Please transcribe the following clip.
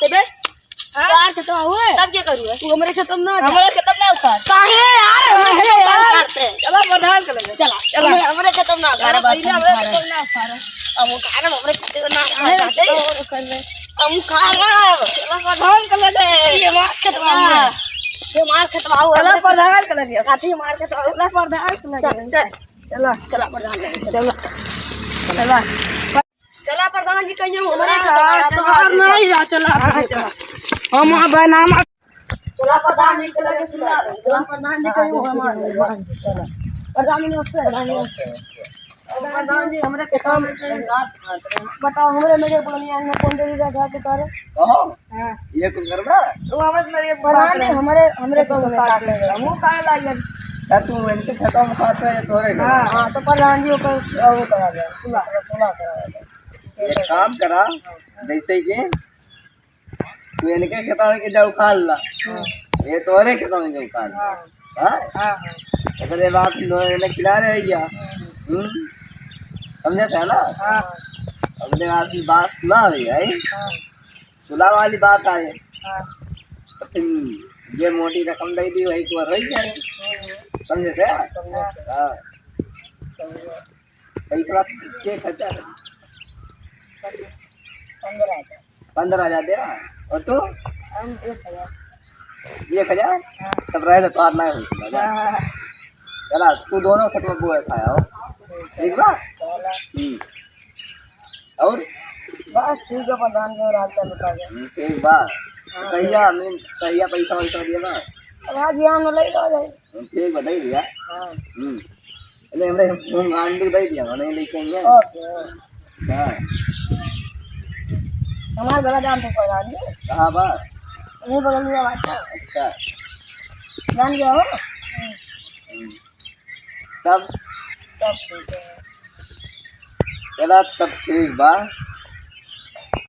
ते बे यार खत्म हुए तब क्या करूँ तू हमारे खत्म ना हमारे खत्म ना उतार काहे यार हमारे खत्म ना करते चला प्रधान कर ले चला चला हमारे खत्म ना अरे पहले हमारे खत्म ना उतार हम खा रहे हमारे खत्म ना करते हम खा रहे चला प्रधान कर ले ये मार खत्म हुआ चला प्रधान कर ले काठी मार खत्म चला प्रधान कर ले चला चला प्रधान चला चला चला प्रधान जी कहियो हमारे तुम्हार नहीं जा चला चला हम बनाम चला प्रधान जी के लगे सुना चला प्रधान जी कहियो हमारे चला प्रधान जी नमस्ते प्रधान जी हमरे के काम बताओ हमरे मेरे बोलिया में कौन दे रहा के तारे कहो हां ये कुछ करना तो आवाज मेरे प्रधान जी हमरे हमरे को काट ले मुंह काहे लागे क्या तू इनके खत्म खाते है तोरे का हां तो प्रधान जी ऊपर वो करा दे सुना करा दे एक काम करा जैसे कि तू इनके खत्म के जाओ खा ला ये तोरे खत्म के खा ला हां हां अगर ये बात इन्हें खिला रहे भैया समझे थे ना हां अपने आदमी बात सुना भैया सुला वाली बात आए तो फिर ये मोटी रकम दे दी वही तो रही है समझे थे हाँ कई बात के खर्चा 15,000 दे रहा और तू 1,000 तब रहे तो ना हो चला तू दोनों खत्म बुआ खाया हो ठीक बा और बस ठीक है प्रधान जी रात का लुटा गया ठीक बा कहिया पैसा वैसा दिया ना आज यहाँ में ले जाए ठीक बताई दिया हाँ એટલે એમણે હું આંડું દઈ दिया મને લેકે અહીંયા ओके હા हमारे गला जान तो प्रधान जी હા બા नहीं बगल में बात है अच्छा जान गया हो तब सब ठीक है चला तब ठीक बा